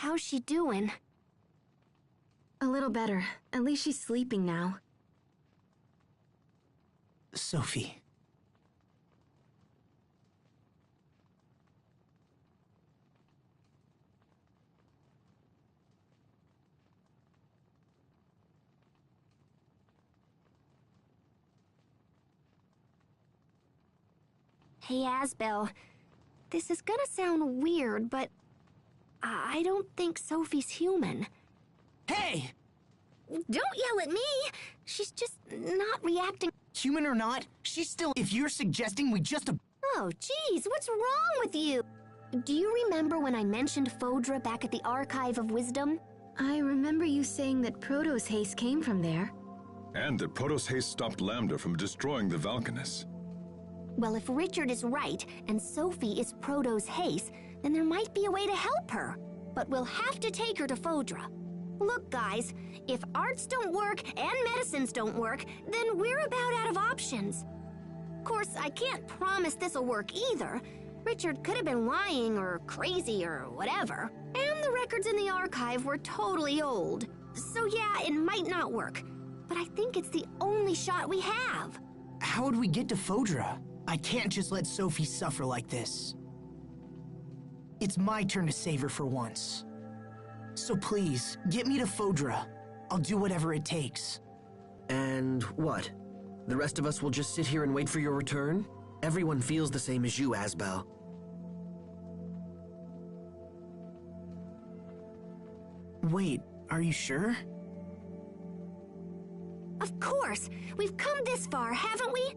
How's she doing? A little better. At least she's sleeping now. Sophie. Hey, Asbel. This is gonna sound weird, but I don't think Sophie's human. Hey! Don't yell at me! She's just not reacting. Human or not, she's still... If you're suggesting we just... Oh, geez, what's wrong with you? Do you remember when I mentioned Phodra back at the Archive of Wisdom? I remember you saying that Proto's haste came from there. And that Proto's haste stopped Lambda from destroying the Valkanus. Well, if Richard is right, and Sophie is Proto's haste, then there might be a way to help her. But we'll have to take her to Phodra. Look, guys, if arts don't work and medicines don't work, then we're about out of options. Of course, I can't promise this'll work either. Richard could have been lying or crazy or whatever. And the records in the archive were totally old. So yeah, it might not work. But I think it's the only shot we have. How would we get to Phodra? I can't just let Sophie suffer like this. It's my turn to save her for once. So please, get me to Phodra. I'll do whatever it takes. And what? The rest of us will just sit here and wait for your return? Everyone feels the same as you, Asbel. Wait, are you sure? Of course! We've come this far, haven't we?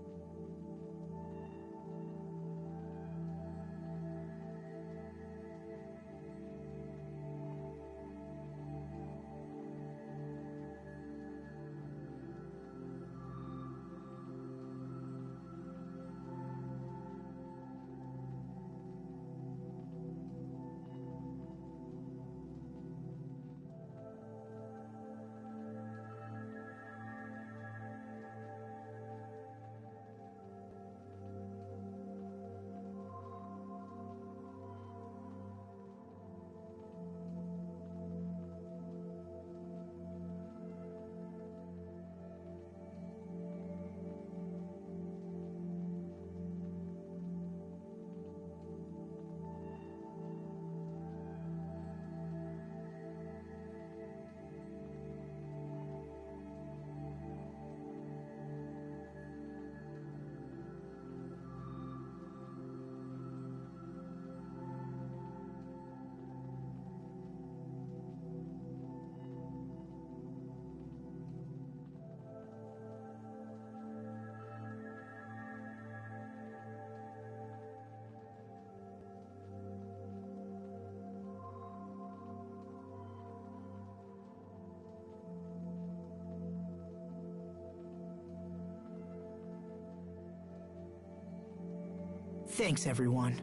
Thanks, everyone.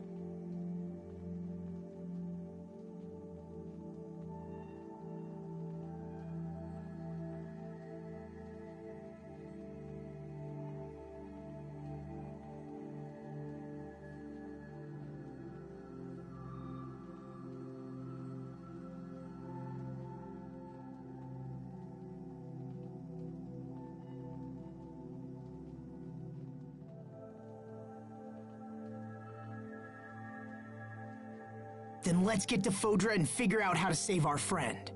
Then let's get to Phodra and figure out how to save our friend.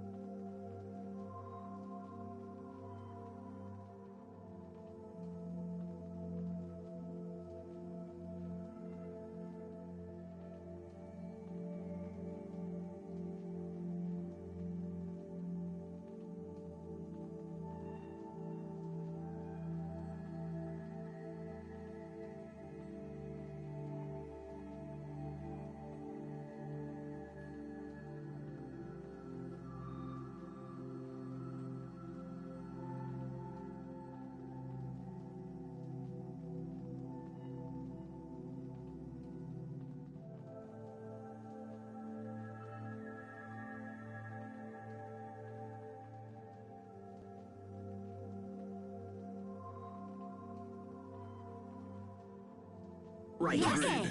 Right. Agreed.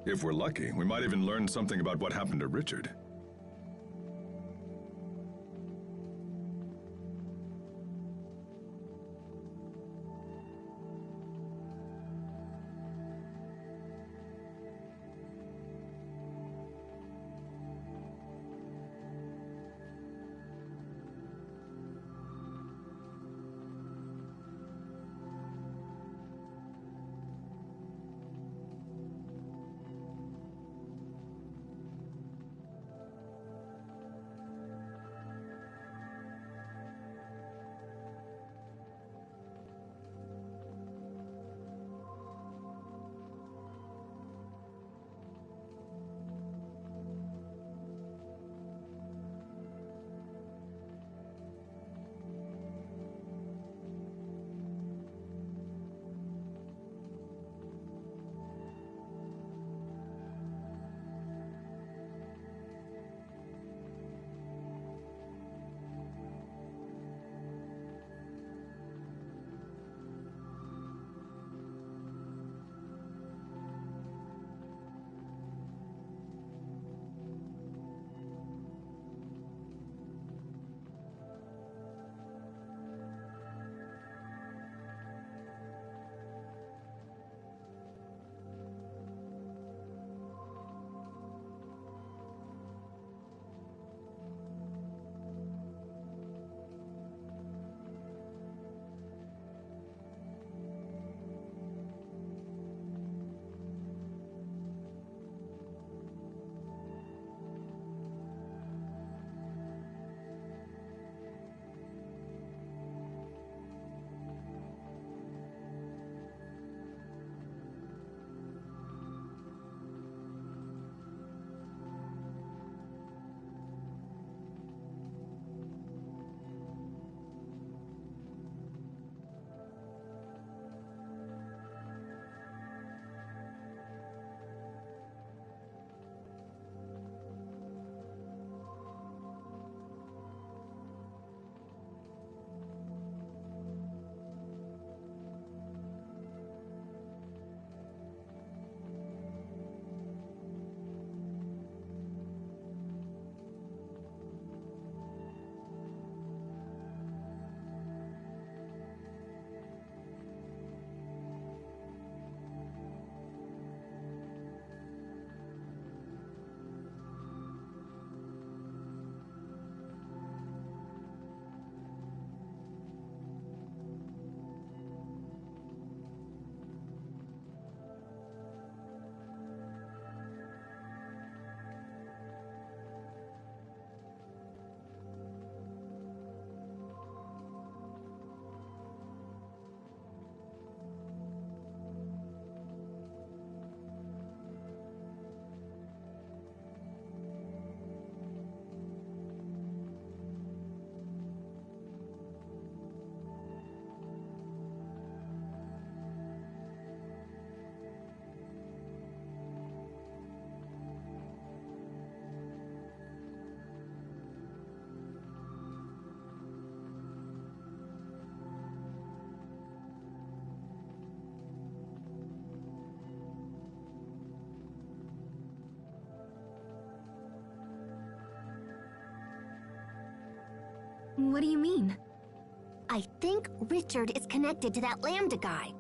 If we're lucky, we might even learn something about what happened to Richard. What do you mean? I think Richard is connected to that Lambda guy.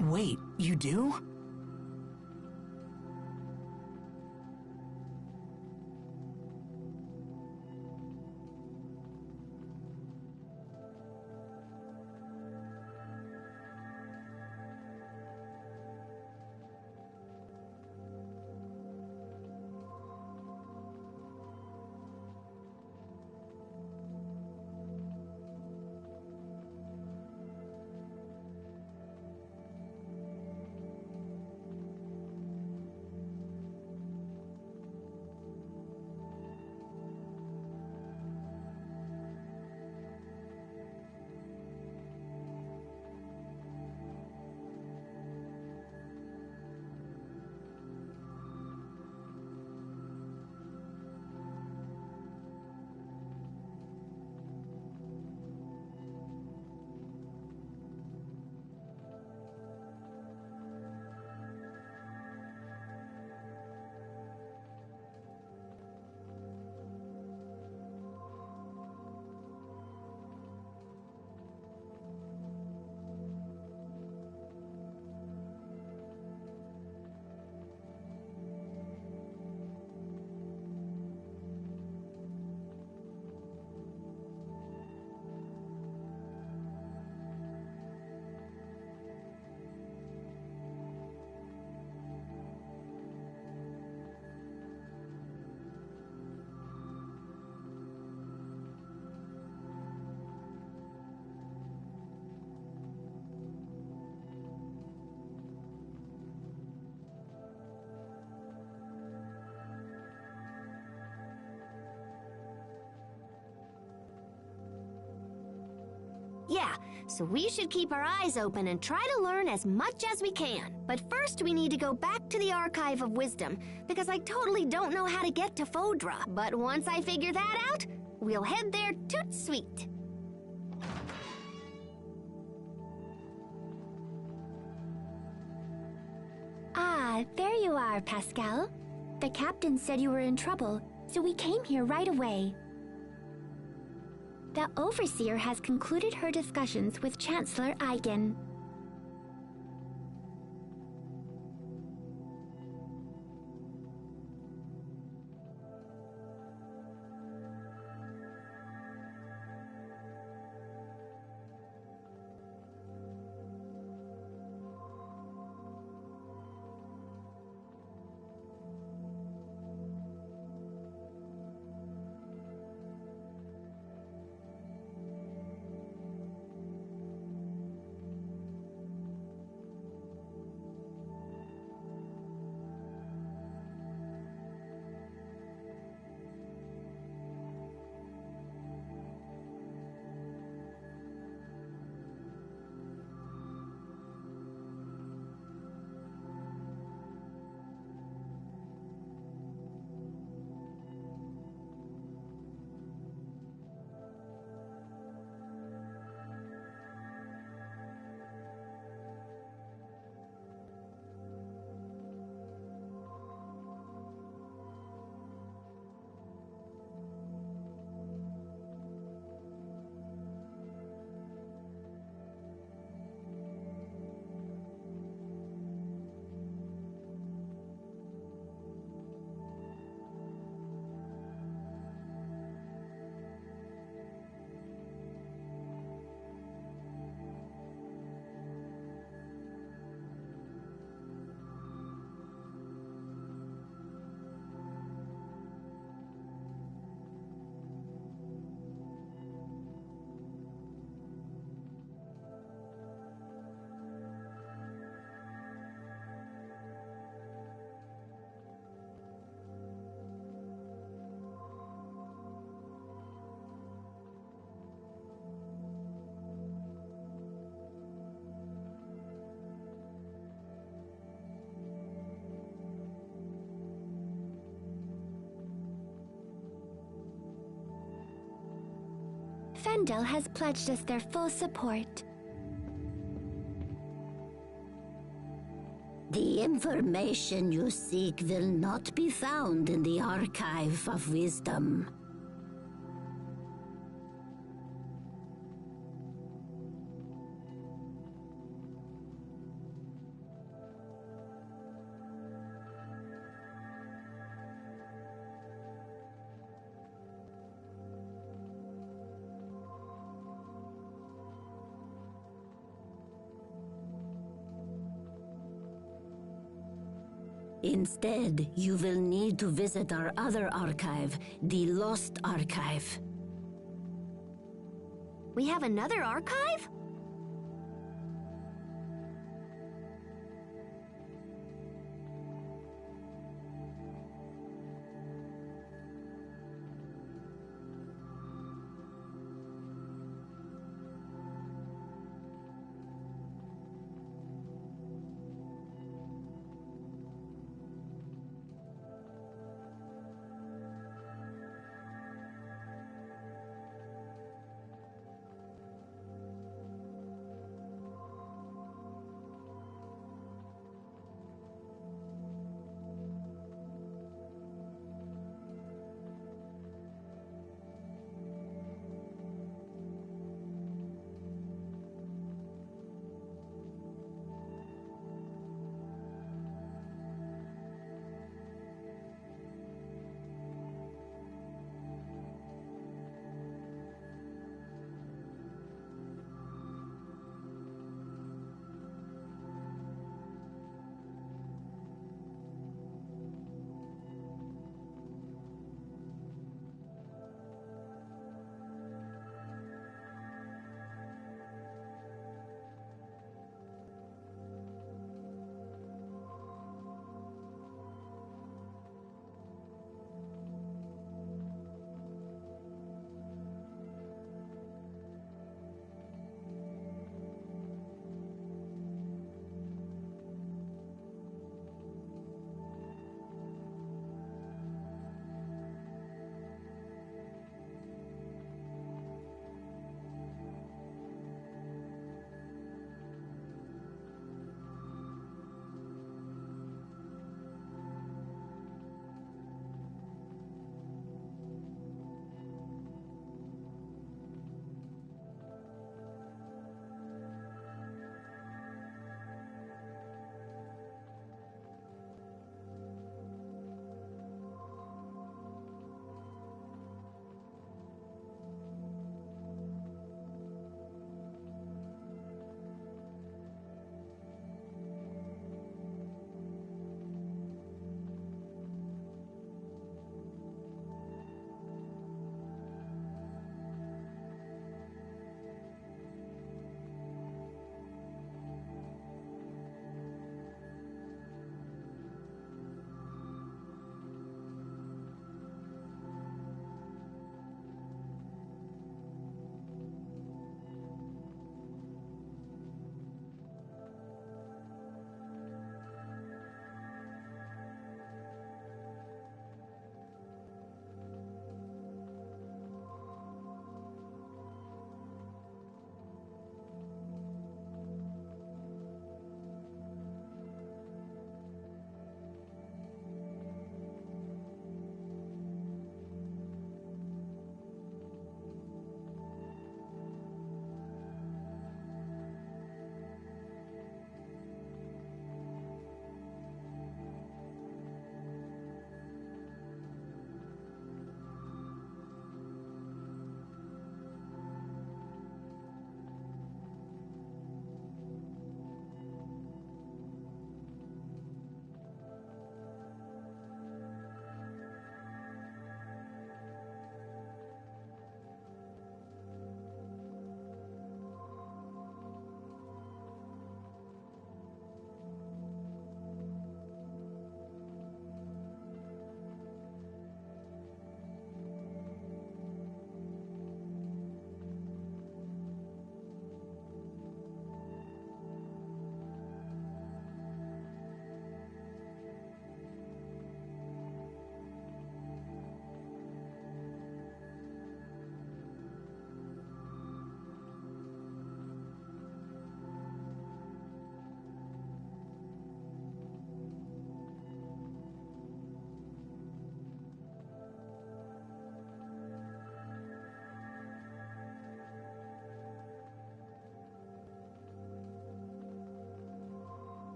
Wait, you do? Yeah, so we should keep our eyes open and try to learn as much as we can. But first we need to go back to the Archive of Wisdom, because I totally don't know how to get to Fodra. But once I figure that out, we'll head there toot sweet. Ah, there you are, Pascal. The captain said you were in trouble, so we came here right away. The Overseer has concluded her discussions with Chancellor Eigen. Fendel has pledged us their full support. The information you seek will not be found in the Archive of Wisdom. Instead, you will need to visit our other archive, the Lost Archive. We have another archive?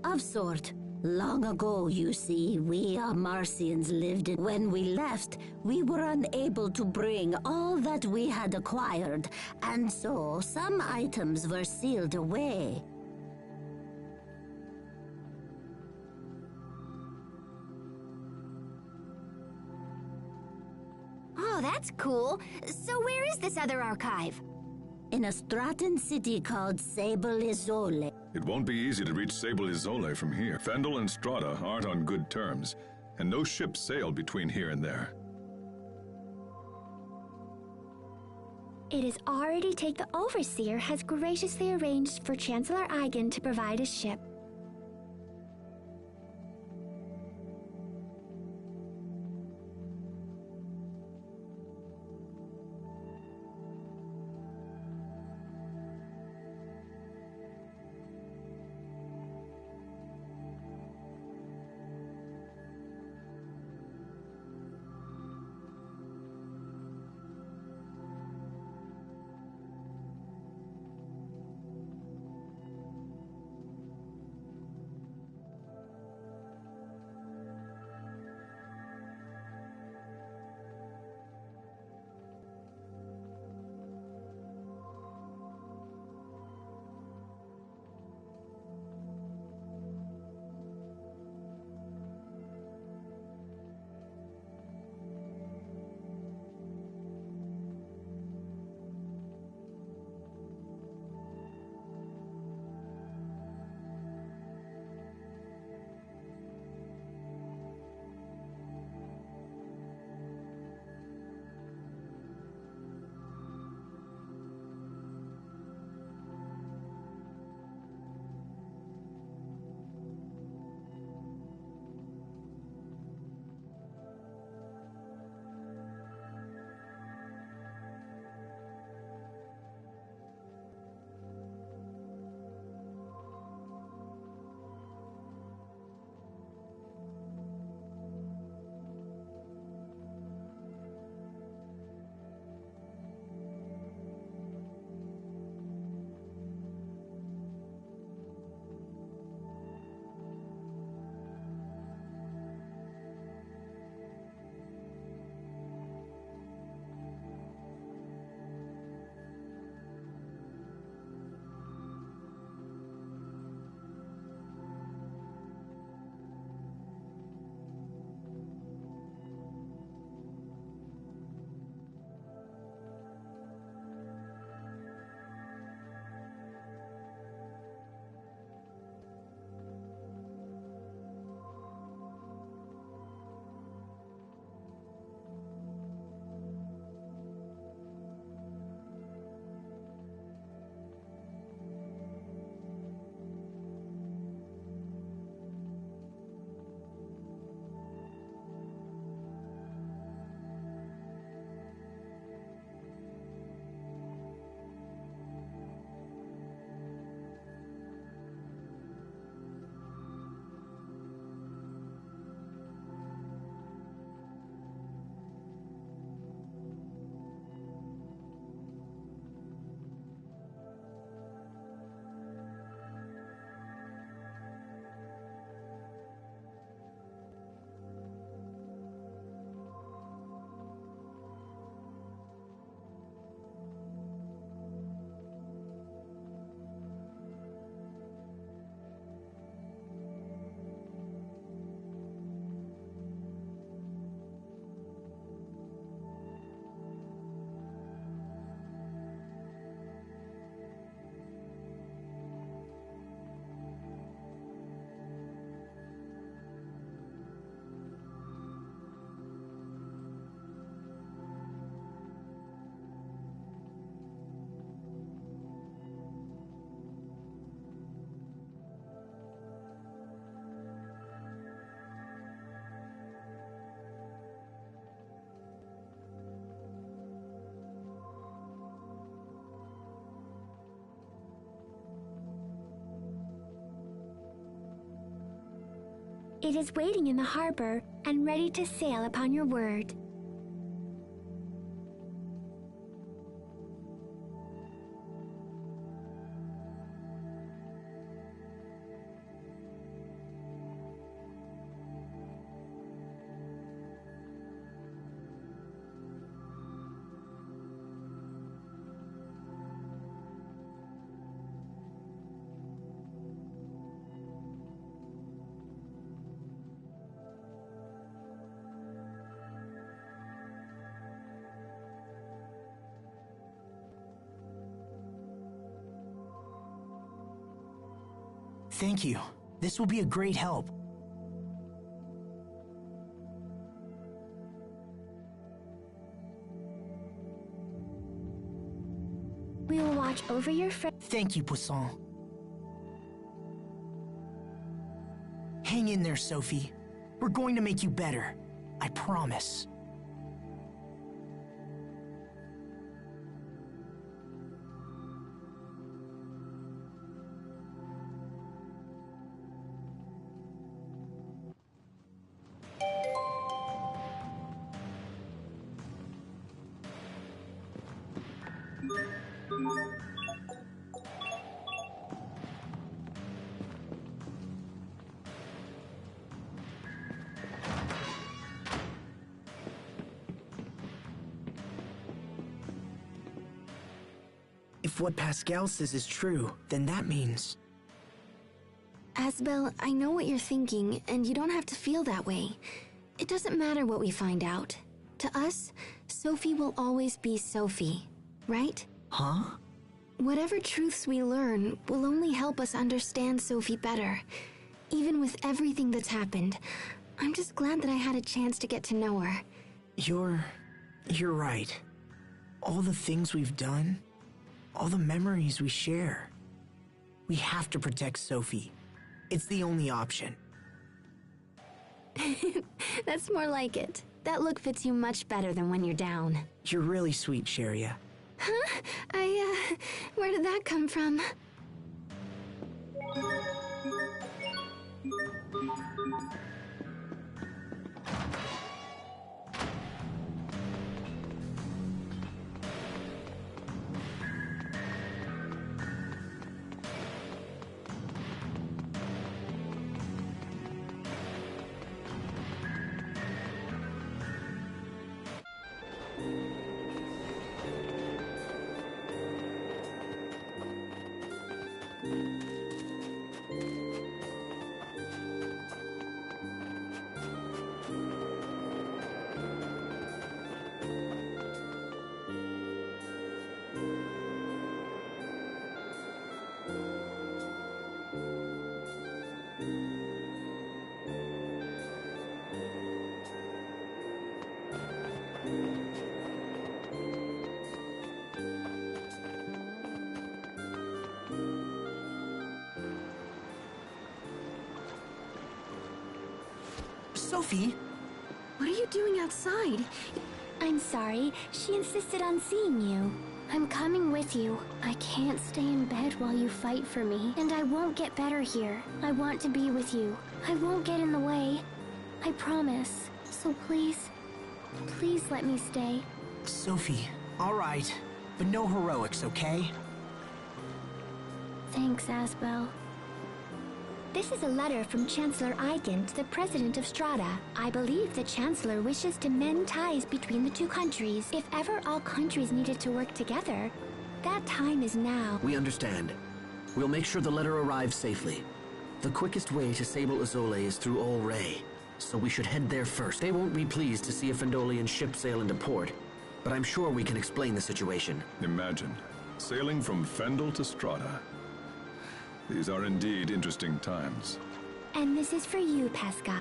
Of sort. Long ago, you see, we Marcians lived in. When we left, we were unable to bring all that we had acquired, and so some items were sealed away. Oh, that's cool. So where is this other archive? In a Stratton city called Sable Isole. It won't be easy to reach Sable Isole from here. Fendel and Strata aren't on good terms, and no ships sail between here and there. It is already take the Overseer has graciously arranged for Chancellor Eigen to provide a ship. It is waiting in the harbor and ready to sail upon your word. Thank you. This will be a great help. We will watch over your friend. Thank you, Poisson. Hang in there, Sophie. We're going to make you better. I promise. If what Pascal says is true, then that means... Asbel, I know what you're thinking, and you don't have to feel that way. It doesn't matter what we find out. To us, Sophie will always be Sophie, right? Huh? Whatever truths we learn will only help us understand Sophie better. Even with everything that's happened, I'm just glad that I had a chance to get to know her. You're right. All the things we've done, all the memories we share. We have to protect Sophie. It's the only option. That's more like it. That look fits you much better than when you're down. You're really sweet, Sharia. Huh? Where did that come from? Sophie? What are you doing outside? I'm sorry. She insisted on seeing you. I'm coming with you. I can't stay in bed while you fight for me, and I won't get better here. I want to be with you. I won't get in the way. I promise. So please, please let me stay. Sophie, all right. But no heroics, okay? Thanks, Asbel. This is a letter from Chancellor Eigen to the President of Strata. I believe the Chancellor wishes to mend ties between the two countries. If ever all countries needed to work together, that time is now. We understand. We'll make sure the letter arrives safely. The quickest way to Sable Azole is through Ol Rey, so we should head there first. They won't be pleased to see a Fendolian ship sail into port, but I'm sure we can explain the situation. Imagine, sailing from Fendel to Strata. These are indeed interesting times. And this is for you, Pascal.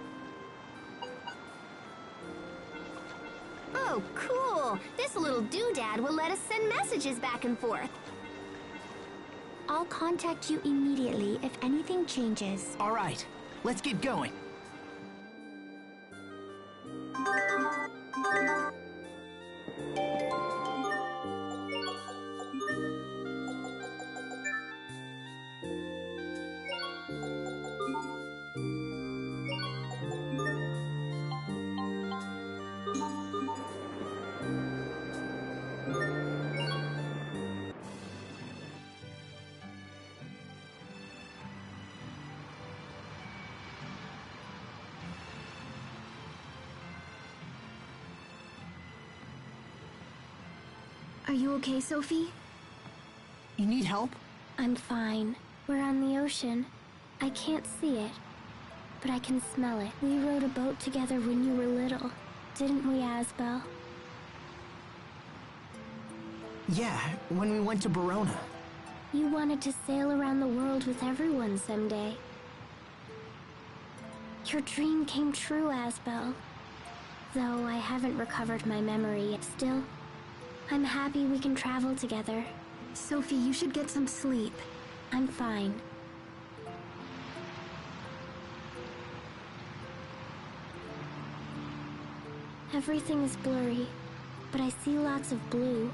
Oh, cool! This little doodad will let us send messages back and forth. I'll contact you immediately if anything changes. All right, let's get going. Are you okay, Sophie? You need help? I'm fine. We're on the ocean. I can't see it, but I can smell it. We rode a boat together when you were little, didn't we, Asbel? Yeah, when we went to Verona. You wanted to sail around the world with everyone someday. Your dream came true, Asbel. Though I haven't recovered my memory yet. Still, I'm happy we can travel together. Sophie, you should get some sleep. I'm fine. Everything is blurry, but I see lots of blue.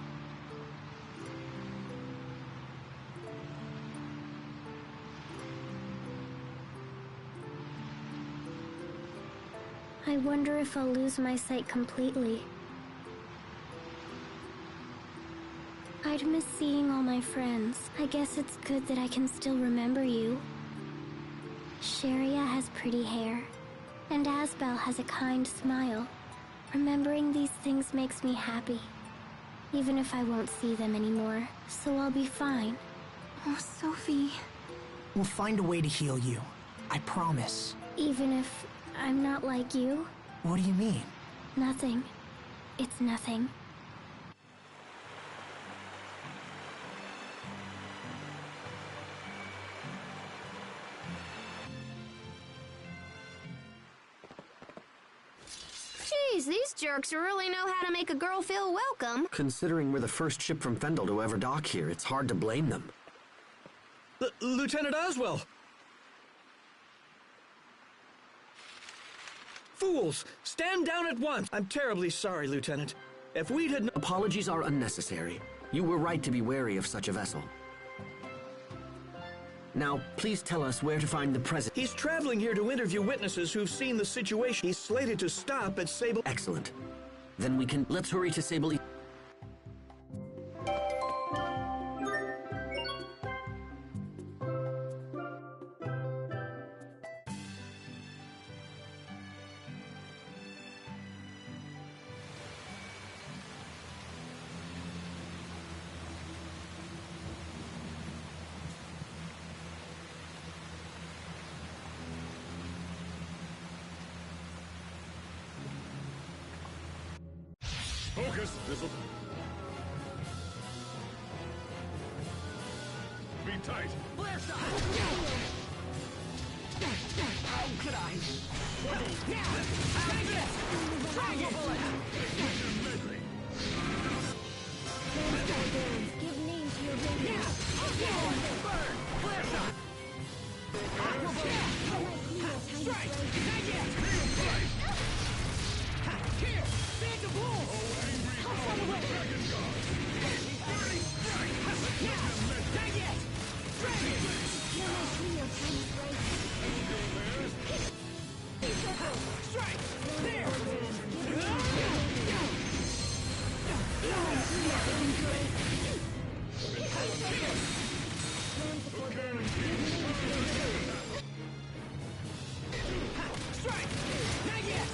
I wonder if I'll lose my sight completely. I'd miss seeing all my friends. I guess it's good that I can still remember you. Sharia has pretty hair, and Asbel has a kind smile. Remembering these things makes me happy, even if I won't see them anymore, so I'll be fine. Oh, Sophie. We'll find a way to heal you. I promise. Even if I'm not like you? What do you mean? Nothing. It's nothing. Geez, these jerks really know how to make a girl feel welcome. Considering we're the first ship from Fendel to ever dock here, it's hard to blame them. Lieutenant Oswell! Fools! Stand down at once! I'm terribly sorry, Lieutenant. If we'd had... Apologies are unnecessary. You were right to be wary of such a vessel. Now, please tell us where to find the President. He's traveling here to interview witnesses who've seen the situation. He's slated to stop at Sable... Excellent. Then we can... Let's hurry to Sable... Focus! This'll... Be tight! Flare shot! How could I? Try it! Give names to your baby. Burn! Flare shot! Strike! Not yet! Here! Stand to bull! Dragon God! Burning strike! Now! Not yet! Dragon! Strike! There! Strike! Not yet!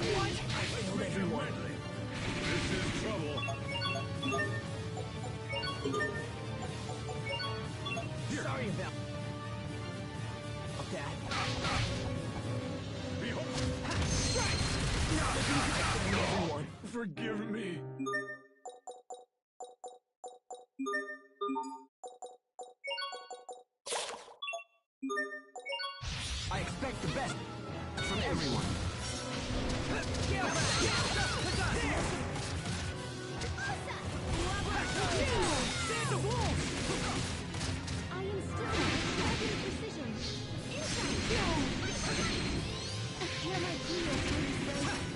What? I failed everyone. This is trouble. Sorry about that. Behold! Strike! Everyone. Forgive me. I expect the best from everyone. Stand the wolf! I am still having precision. Hear my plea.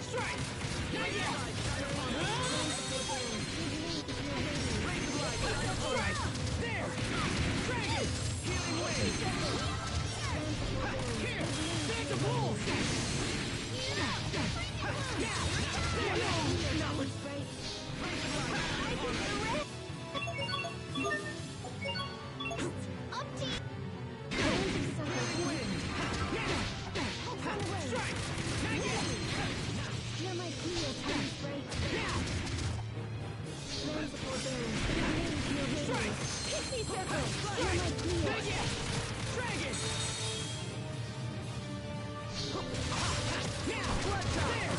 Strike! Not yet! Strike! There! Dragon! Healing wave! Here! Stand the wolf! Not much space! Strike! Not yet! Hear my plea. Strike! Pixie circle. Strike! Not yet! Dragon! Now! There! Dragon!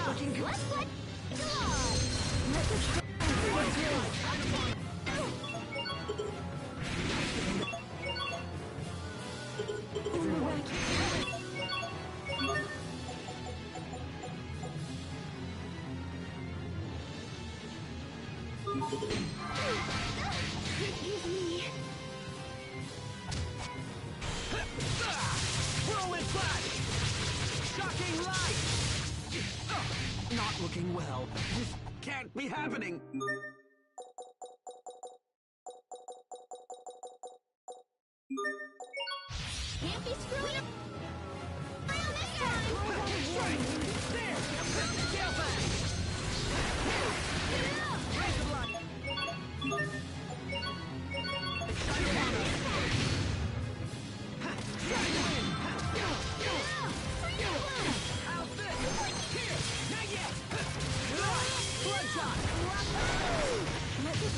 Looking good. Let's go on. Whirlwind flash! Shocking light! Not looking well. This can't be happening. Can't be screwing around this time! Strike! There! Tail back! Raise the line! How's this? Here! Not yet! Bloodshot! Not yet!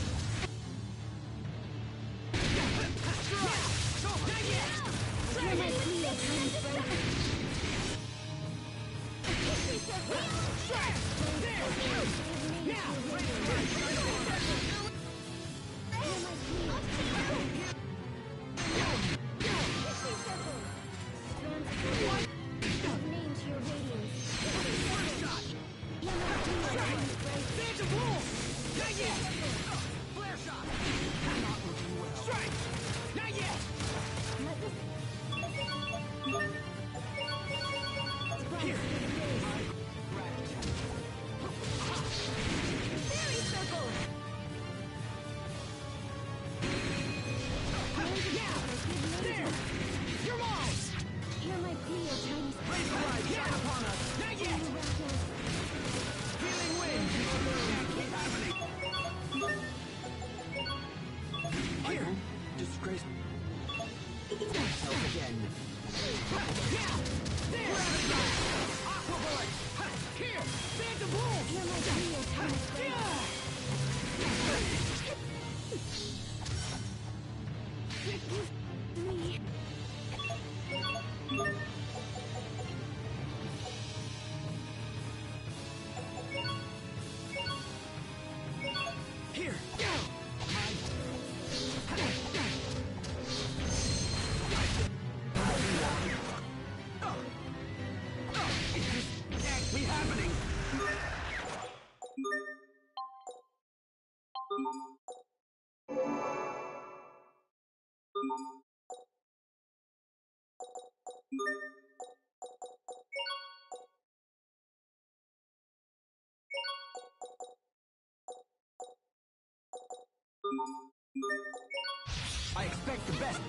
I expect the best.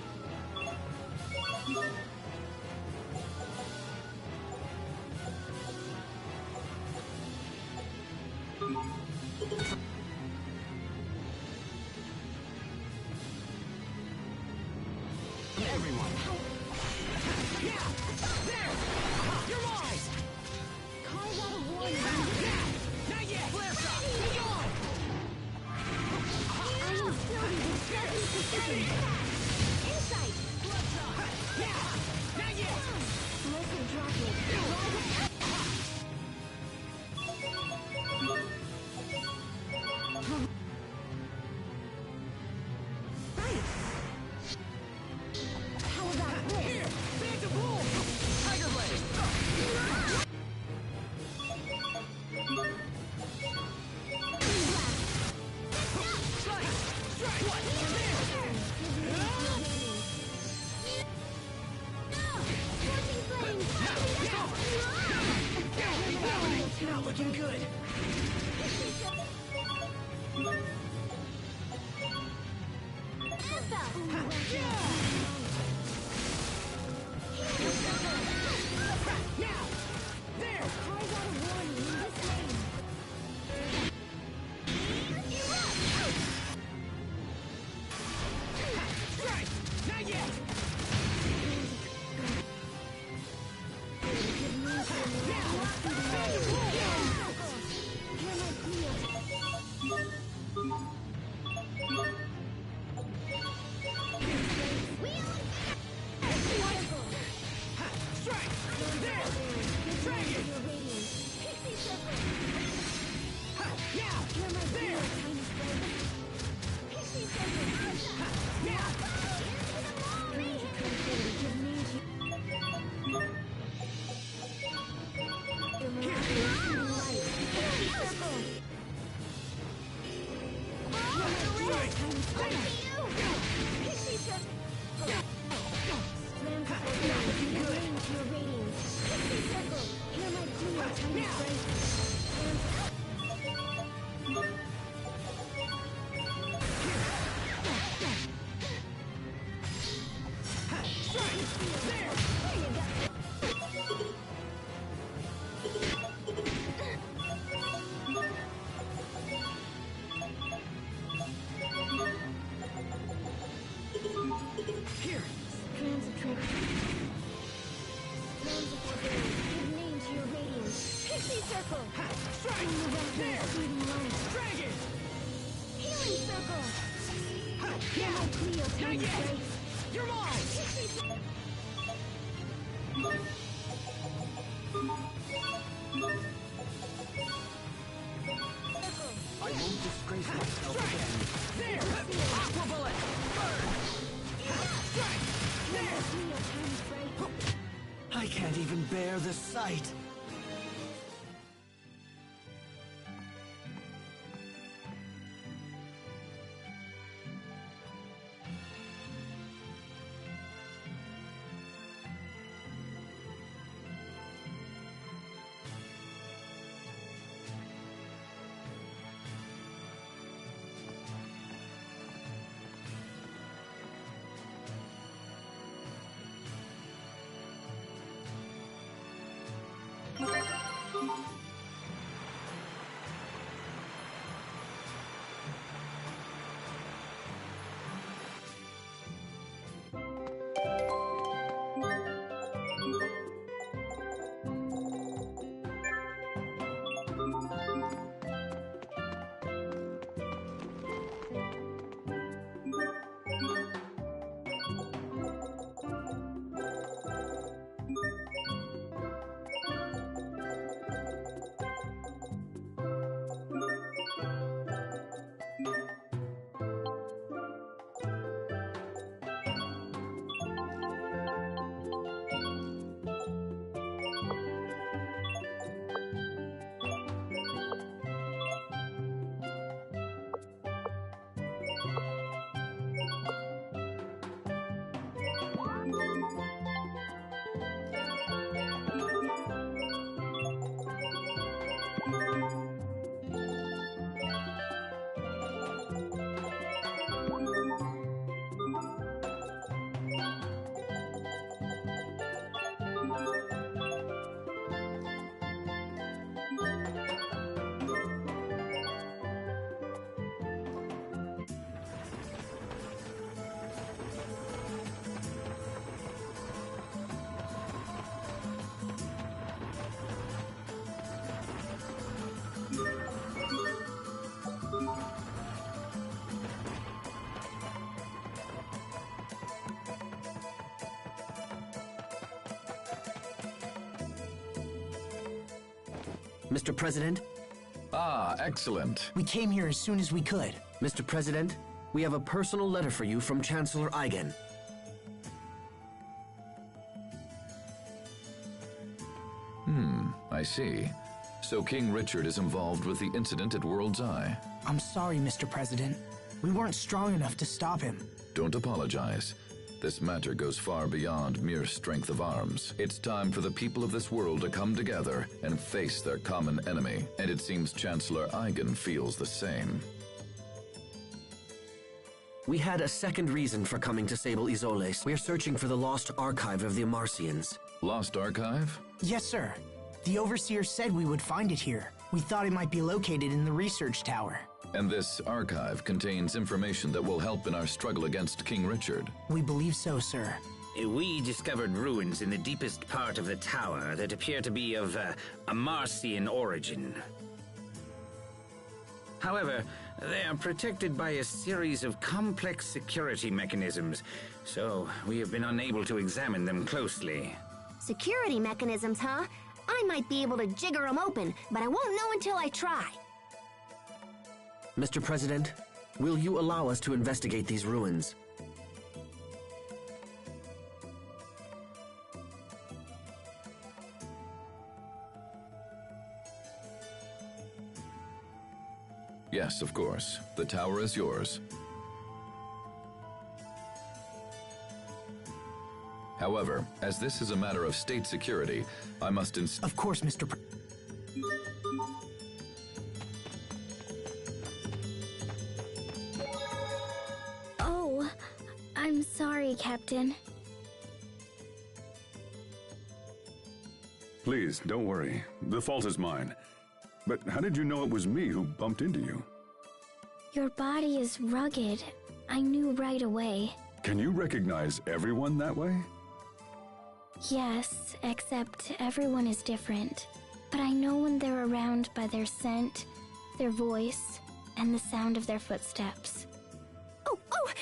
Everyone. Yeah! There! You're mine! Carve out a warning. Yeah! Not yet! Flare shot! Be gone! I am still in 70%. Insight! Bloodshot! Yeah! Not yet! Liquid droplet. How about this? Here! Phantom Boom! Tiger Blade! Strike! Strike! What? There! Scorching flame! Not looking good. Now! There! Carve out a warning in this lane. Strike! Not yet! Strike! There! Dragon! Yeah! There! Yeah! Pixie circle! Strands of ordained, range your radiance. Pixie circle! Hear my clear, tiny strength. Here! Strands of truth. Strands of ordained, give name to your radiance. Pixie circle! Strike! There! Dragon! Healing circle! Yeah! My Cleo, Not tiny yet! strength. You're mine! Pixie circle! I won't disgrace myself again. There! Aqua bullet! Burn! Strike! There! Cleo, tiny strength. I can't even bear the sight. Mr. President? Ah, excellent. We came here as soon as we could. Mr. President, we have a personal letter for you from Chancellor Eigen. I see. So King Richard is involved with the incident at World's Eye. I'm sorry, Mr. President. We weren't strong enough to stop him. Don't apologize. This matter goes far beyond mere strength of arms. It's time for the people of this world to come together and face their common enemy, and it seems Chancellor Eigen feels the same. We had a second reason for coming to Sable Isoles. We're searching for the lost archive of the Amarcians. Lost Archive? Yes, sir. The Overseer said we would find it here. We thought it might be located in the research tower. And this archive contains information that will help in our struggle against King Richard. We believe so, sir. We discovered ruins in the deepest part of the tower that appear to be of Amarcian origin. However, they are protected by a series of complex security mechanisms, so we have been unable to examine them closely. Security mechanisms, huh? I might be able to jigger them open, but I won't know until I try. Mr. President, will you allow us to investigate these ruins? Yes, of course. The tower is yours. However, as this is a matter of state security, I must Of course, Mr. Oh, I'm sorry, Captain. Please, don't worry. The fault is mine. But how did you know it was me who bumped into you? Your body is rugged. I knew right away. Can you recognize everyone that way? Yes, except everyone is different. But I know when they're around by their scent, their voice, and the sound of their footsteps. Oh,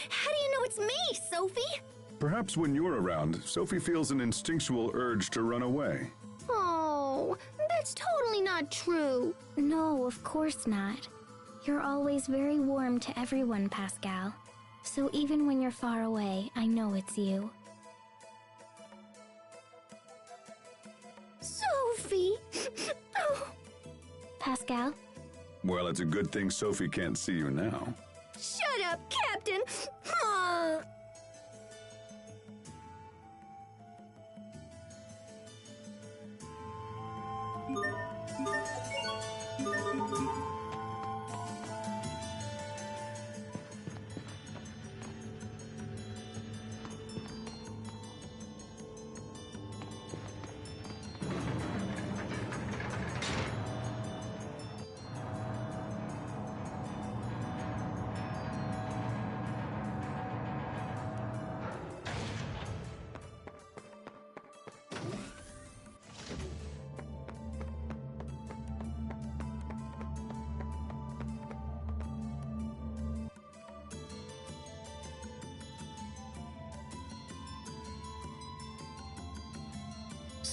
how do you know it's me, Sophie? Perhaps when you're around, Sophie feels an instinctual urge to run away. Oh, that's totally not true. No, of course not. You're always very warm to everyone, Pascal. So even when you're far away, I know it's you. Sophie! Oh. Pascal? Well, it's a good thing Sophie can't see you now. Shut up, Captain!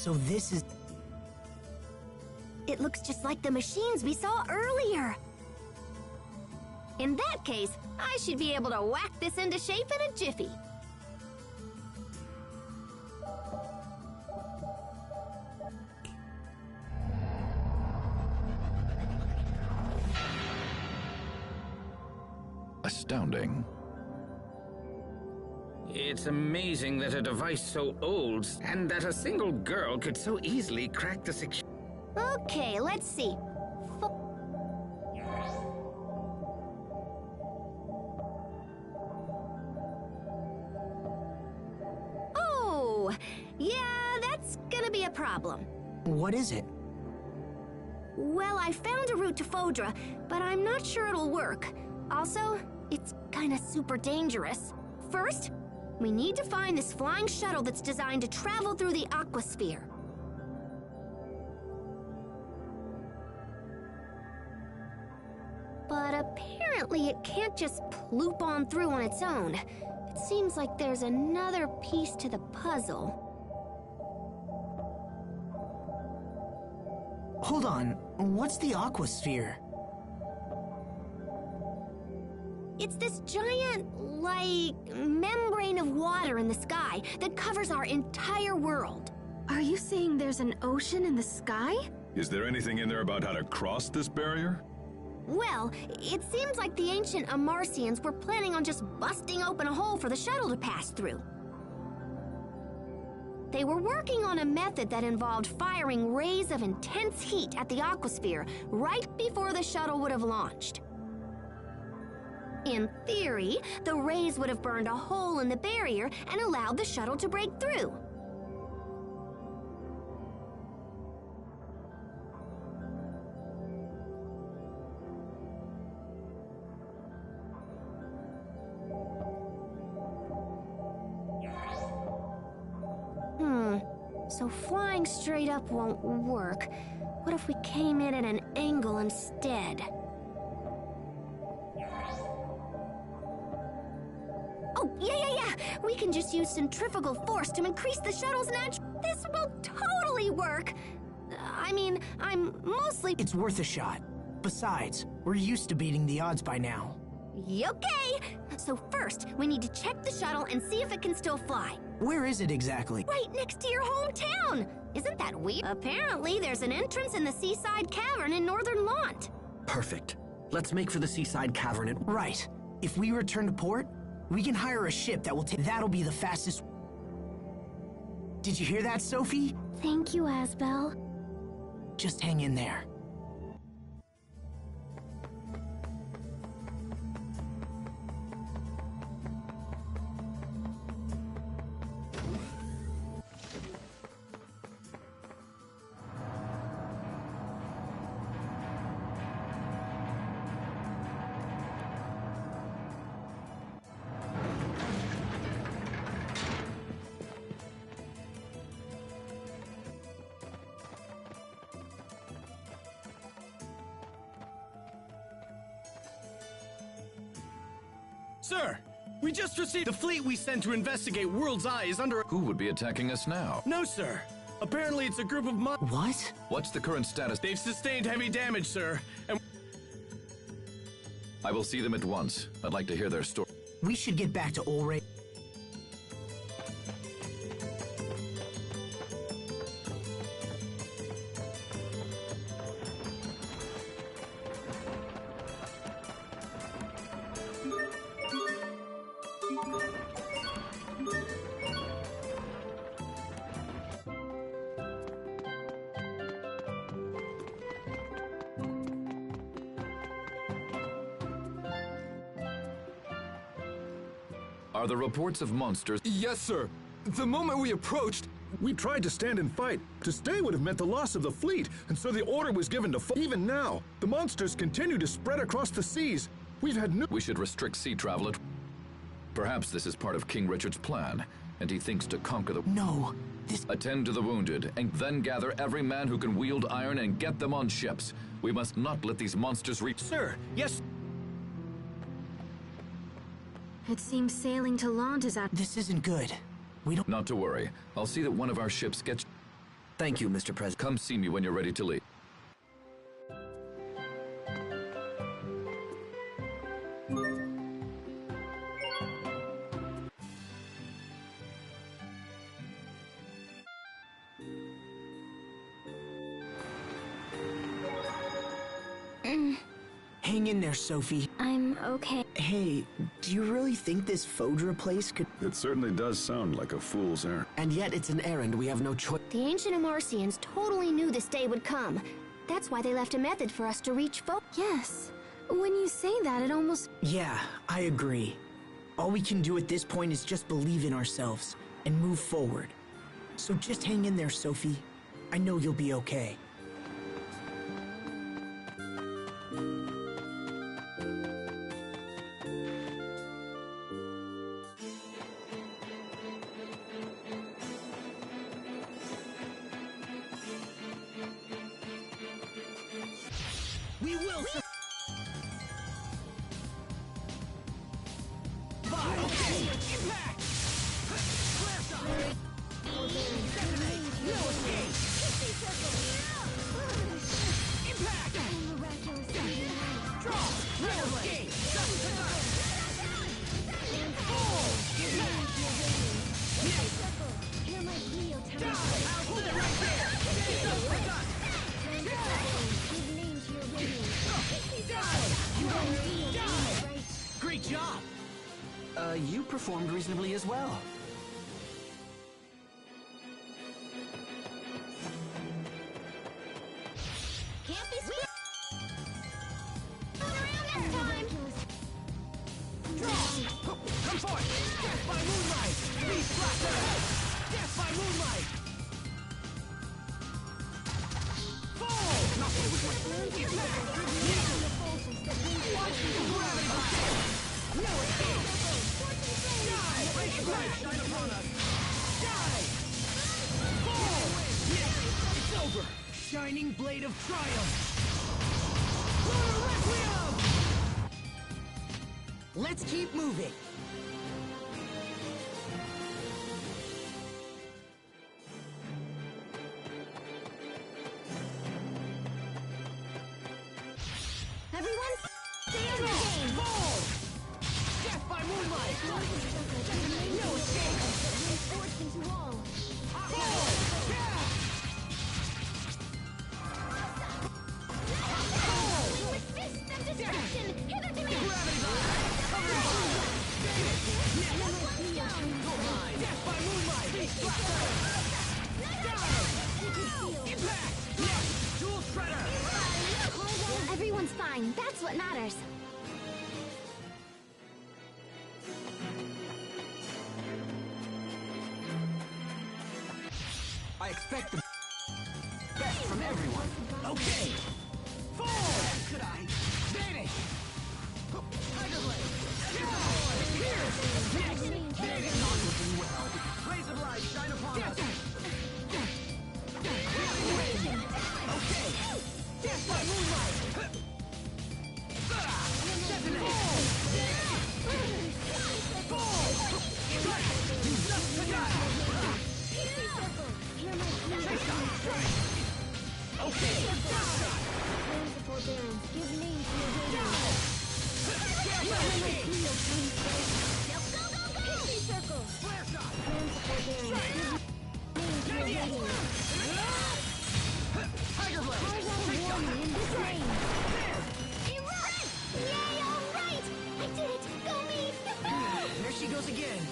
So this is... It looks just like the machines we saw earlier. In that case, I should be able to whack this into shape in a jiffy. astounding. It's amazing that a device so old and that a single girl could so easily crack the security. Okay, let's see. Oh, yeah, that's gonna be a problem. What is it? Well, I found a route to Fodra, but I'm not sure it'll work. Also, it's kinda super dangerous. First, we need to find this flying shuttle that's designed to travel through the aquasphere. But apparently it can't just ploop on through on its own. It seems like there's another piece to the puzzle. Hold on, what's the aquasphere? It's this giant, membrane of water in the sky that covers our entire world. Are you saying there's an ocean in the sky? Is there anything in there about how to cross this barrier? Well, it seems like the ancient Amarcians were planning on just busting open a hole for the shuttle to pass through. They were working on a method that involved firing rays of intense heat at the aquasphere right before the shuttle would have launched. In theory, the rays would have burned a hole in the barrier and allowed the shuttle to break through. So flying straight up won't work. What if we came in at an angle instead? Oh, yeah. We can just use centrifugal force to increase the shuttle's This will totally work. I'm mostly... It's worth a shot. Besides, we're used to beating the odds by now. Okay! So first, we need to check the shuttle and see if it can still fly. Where is it exactly? Right next to your hometown! Isn't that weird? Apparently, there's an entrance in the seaside cavern in northern Lant. Perfect. Let's make for the seaside cavern at... Right. If we return to port, we can hire a ship that will take... That'll be the fastest... Did you hear that, Sophie? Thank you, Asbel. Just hang in there. Sir, we just received the fleet we sent to investigate World's Eye is under... Who would be attacking us now? No, sir. Apparently it's a group of What? What's the current status? They've sustained heavy damage, sir, and... I will see them at once. I'd like to hear their story. We should get back to Olray. Are the reports of monsters? Yes, sir. The moment we approached... We tried to stand and fight. To stay would have meant the loss of the fleet, and so the order was given to fight. Even now, the monsters continue to spread across the seas. We've had no... We should restrict sea travel. Perhaps this is part of King Richard's plan, and he thinks to conquer the... No, this... Attend to the wounded, and then gather every man who can wield iron and get them on ships. We must not let these monsters reach... Sir, yes... It seems sailing to Lond is out. This isn't good. We don't... Not to worry. I'll see that one of our ships gets... Thank you, Mr. President. Come see me when you're ready to leave. Hang in there, Sophie. I'm okay. Hey, do you really think this Fodra place could... It certainly does sound like a fool's errand. And yet it's an errand we have no choice. The ancient Amarcians totally knew this day would come. That's why they left a method for us to reach Yes. When you say that, it almost... Yeah, I agree. All we can do at this point is just believe in ourselves and move forward. So just hang in there, Sophie. I know you'll be okay. We will survive! Impact! Blast off! Detonate! No escape! Impact! Draw! No escape! Hold it right there! Great job! You performed reasonably as well. Can't be squeezed. Around this time. Draw! Come forth! Death by moonlight! Beast blaster! Death by moonlight! Fall! Nothing with my... Impact! Gravity blast! No escape! Die! Impact! Shine upon us! Die! Fall! It's over! Shining blade of triumph! Lunar Requiem! Let's keep moving. Everyone, stay on the game. Fall! Death by moonlight! No escape! Reinforced into wall. Fall! Yeah! Resist them destruction. Hither to me. Gravity blast! Death by moonlight! Beast blaster! Everyone's fine. That's what matters. I expect the best from everyone. Okay. Forward! Could I? Vanish! Tiger Blade! Here! Next! Vanish! Not looking well. Rays of light shine upon us. Okay. Death by moonlight! There she goes again.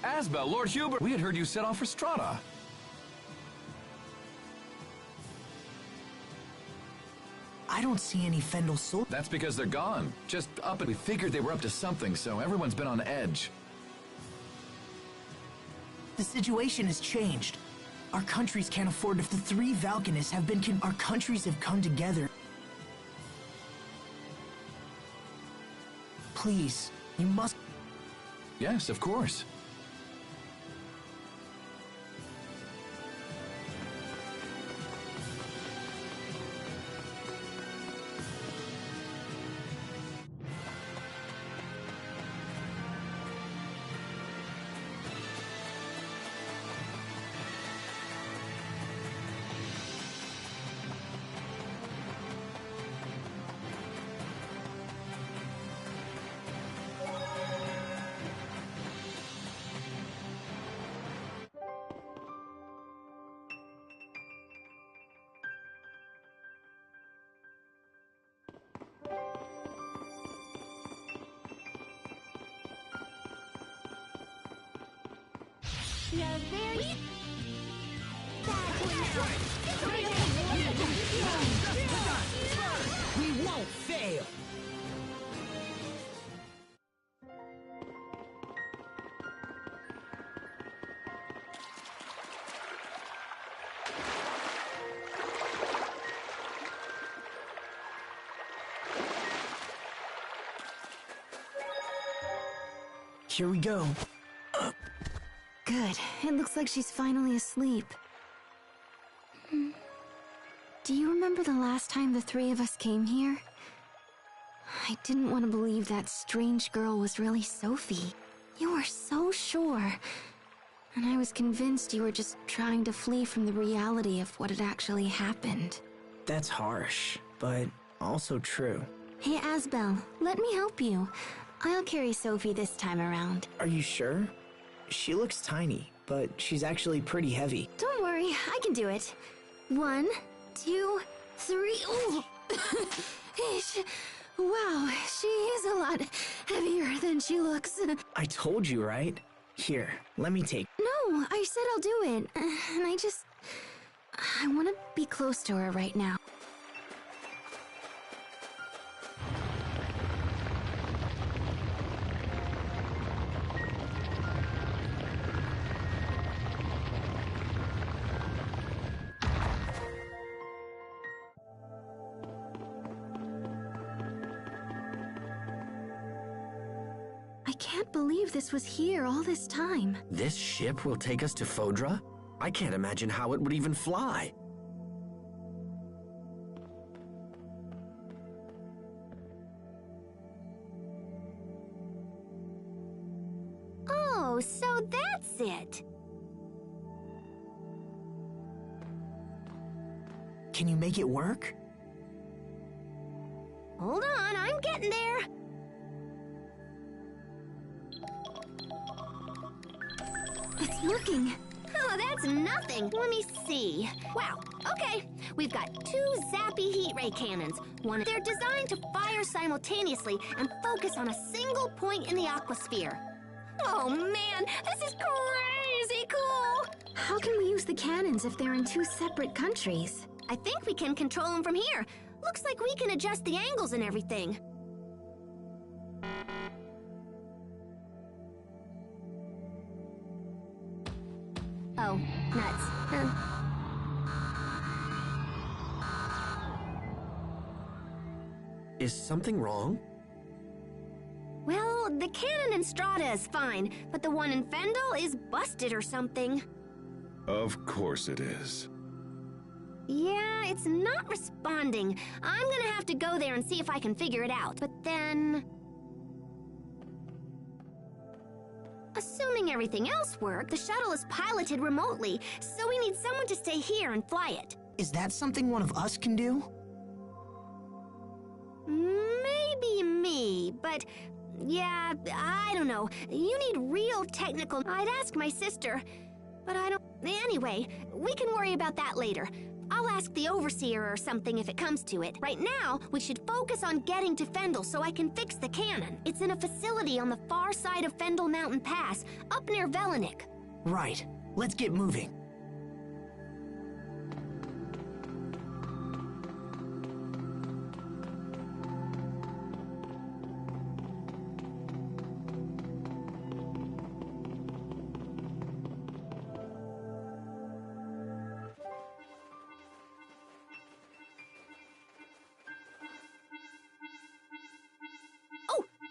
Asbel, Lord Hubert, we had heard you set off for Strata. I don't see any Fendel soldiers. That's because they're gone. Just up and we figured they were up to something, so everyone's been on edge. The situation has changed. Our countries can't afford if the three Valkanists have been our countries have come together. Please, you must... Yes, of course. You're very We won't fail. Here we go. Good. It looks like she's finally asleep. Do you remember the last time the three of us came here? I didn't want to believe that strange girl was really Sophie. You were so sure. And I was convinced you were just trying to flee from the reality of what had actually happened. That's harsh, but also true. Hey, Asbel, let me help you. I'll carry Sophie this time around. Are you sure? She looks tiny, but she's actually pretty heavy. Don't worry, I can do it. 1, 2, 3. Ooh! Wow, she is a lot heavier than she looks. I told you, right? Here, let me take... No, I said I'll do it. And I want to be close to her right now. I can't believe this was here all this time. This ship will take us to Fodra? I can't imagine how it would even fly. Oh, so that's it. Can you make it work? Hold on, I'm getting there. It's working. Oh, that's nothing. Let me see. Wow, okay. We've got 2 zappy heat ray cannons. They're designed to fire simultaneously and focus on a single point in the aquasphere. Oh man, this is crazy cool! How can we use the cannons if they're in 2 separate countries? I think we can control them from here. Looks like we can adjust the angles and everything. Oh, nuts. Is something wrong? Well, the cannon in Strata is fine, but the one in Fendel is busted or something. Of course it is. Yeah, it's not responding. I'm gonna have to go there and see if I can figure it out. But then... assuming everything else worked, the shuttle is piloted remotely, so we need someone to stay here and fly it. Is that something one of us can do? Maybe me, but... yeah, I don't know. You need real technical... I'd ask my sister, but I don't... Anyway, we can worry about that later. I'll ask the Overseer or something if it comes to it. Right now, we should focus on getting to Fendel so I can fix the cannon. It's in a facility on the far side of Fendel Mountain Pass, up near Velenik. Right. Let's get moving.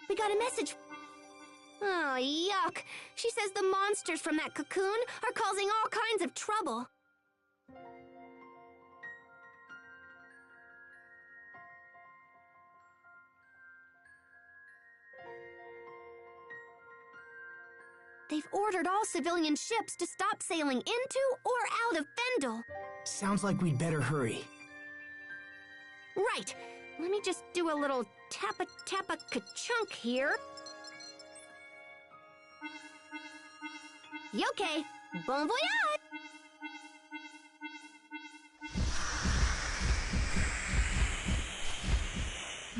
We got a message. Oh, yuck. She says the monsters from that cocoon are causing all kinds of trouble. They've ordered all civilian ships to stop sailing into or out of Fendel. Sounds like we'd better hurry. Right. Let me just do a little tappa-tappa-ka-chunk here. Okay. Bon voyage!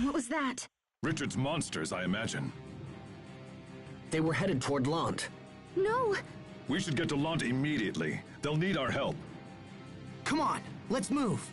What was that? Richard's monsters, I imagine. They were headed toward Lant. No! We should get to Lant immediately. They'll need our help. Come on, let's move.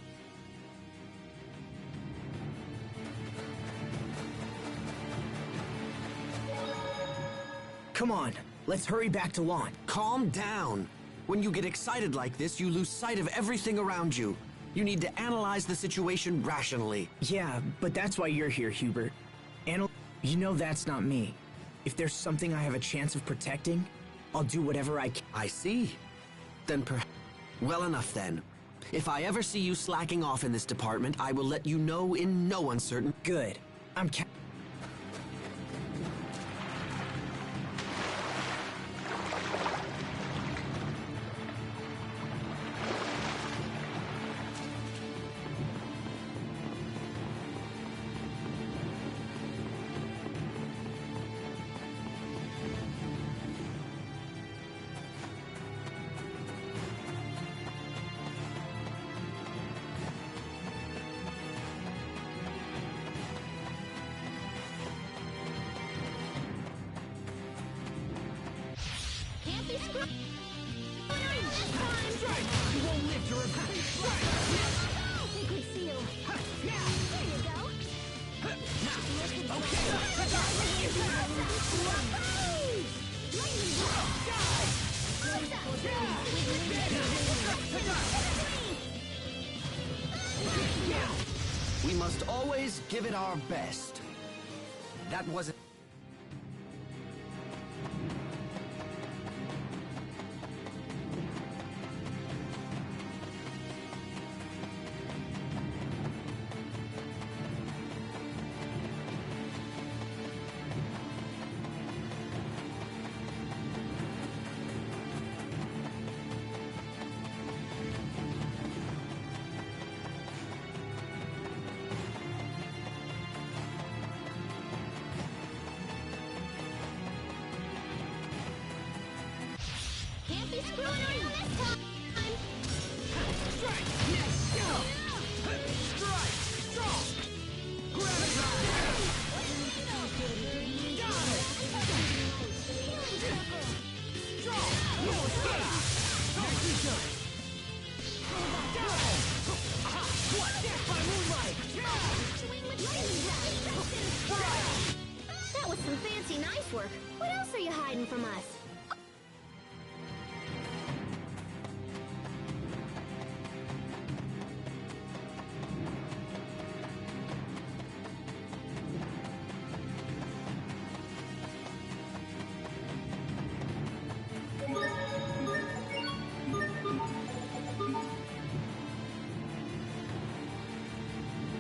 Come on, let's hurry back to Lant. Calm down. When you get excited like this, you lose sight of everything around you. You need to analyze the situation rationally. Yeah, but that's why you're here, Hubert. You know that's not me. If there's something I have a chance of protecting, I'll do whatever I can. I see. Then well enough then. If I ever see you slacking off in this department, I will let you know in no uncertain... Good. I'm We must always give it our best. That wasn't...